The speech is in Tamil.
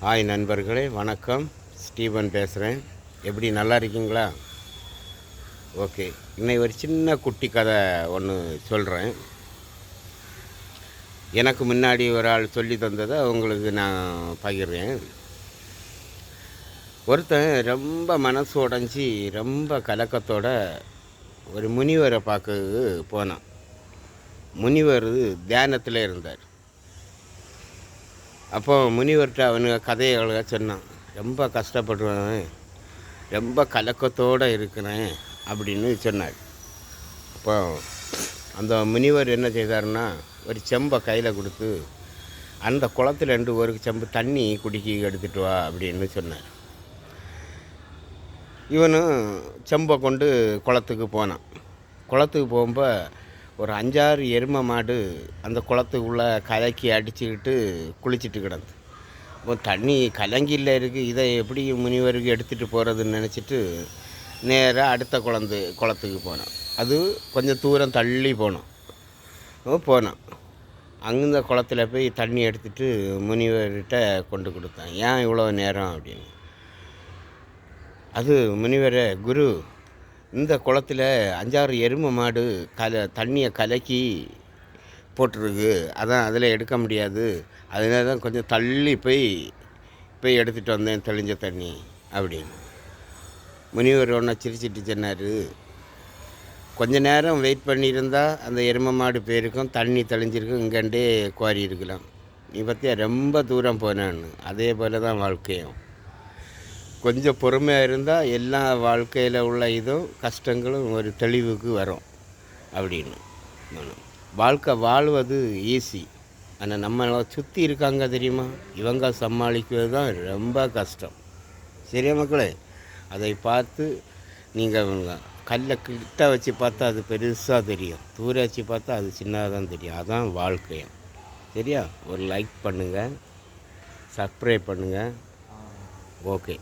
ஹாய் நண்பர்களே, வணக்கம். ஸ்டீவன் பேசுகிறேன். எப்படி நல்லா இருக்கீங்களா? ஓகே. இன்னைக்கு ஒரு சின்ன குட்டி கதை ஒன்று சொல்கிறேன். எனக்கு முன்னாடி ஒரு ஆள் சொல்லி தந்ததை உங்களுக்கு நான் பகிர்றேன். ஒருத்தன் ரொம்ப மனசு உடைஞ்சி ரொம்ப கலக்கத்தோட ஒரு முனிவரை பார்க்க போனான். முனிவர் தியானத்தில் இருந்தார். அப்போ முனிவர்கிட்ட அவனுங்க கதைகளை சொன்னான். ரொம்ப கஷ்டப்படுவேன், ரொம்ப கலக்கத்தோடு இருக்கிறேன் அப்படின்னு சொன்னார். அப்போ அந்த முனிவர் என்ன செய்தார்னா, ஒரு செம்பை கையில் கொடுத்து அந்த குளத்துலேருந்து ஒரு செம்பு தண்ணி குடிக்கி எடுத்துகிட்டு வா அப்படின்னு சொன்னார். இவனும் செம்பை கொண்டு குளத்துக்கு போனான். குளத்துக்கு போகும்போது ஒரு 5-6 எருமை மாடு அந்த குளத்துக்குள்ளே கலக்கி அடிச்சுக்கிட்டு குளிச்சுட்டு கிடந்து. இப்போ தண்ணி கலங்கியில் இருக்குது, இதை எப்படி முனிவருக்கு எடுத்துகிட்டு போகிறதுன்னு நினச்சிட்டு நேராக அடுத்த குளத்துக்கு போனோம். அது கொஞ்சம் தூரம் தள்ளி போனோம். அந்த குளத்தில் போய் தண்ணி எடுத்துகிட்டு முனிவர்கிட்ட கொண்டு கொடுத்தேன். ஏன் இவ்வளோ நேரம் அப்படின்னு. அது முனிவரை, குரு, இந்த குளத்தில் 5-6 எருமை மாடு தண்ணியை கலக்கி போட்டிருக்கு, அதான் அதில் எடுக்க முடியாது, அதனால தான் கொஞ்சம் தள்ளி போய் எடுத்துகிட்டு வந்தேன் தெளிஞ்ச தண்ணி அப்படின்னு. முனிவர் ஒன்றா சிரிச்சிட்டு சொன்னார், கொஞ்ச நேரம் வெயிட் பண்ணியிருந்தால் அந்த எருமை மாடு போயிருக்கும், தண்ணி தெளிஞ்சிருக்கும், இங்கேண்டே குவாரி இருக்கலாம். நீ பார்த்தியா ரொம்ப தூரம் போனான்னு. அதே போல் தான் வாழ்க்கையும். கொஞ்சம் பொறுமையாக இருந்தால் எல்லா வாழ்க்கையில் உள்ள இதுவும் கஷ்டங்களும் ஒரு தெளிவுக்கு வரும் அப்படின்னு. வாழ்க்கை வாழ்வது ஈஸி, ஆனால் நம்மளை சுற்றி இருக்காங்க தெரியுமா, இவங்க சமாளிக்கிறது தான் ரொம்ப கஷ்டம். சரியா மக்களே? அதை பார்த்து நீங்கள் கல்லை கிட்ட வச்சு பார்த்தா அது பெருசாக தெரியும், தூர வச்சு பார்த்தா அது சின்னதாக தான் தெரியும். அதான் வாழ்க்கையும். சரியா? ஒரு லைக் பண்ணுங்கள், சப்ஸ்கிரைப் பண்ணுங்கள். ஓகே.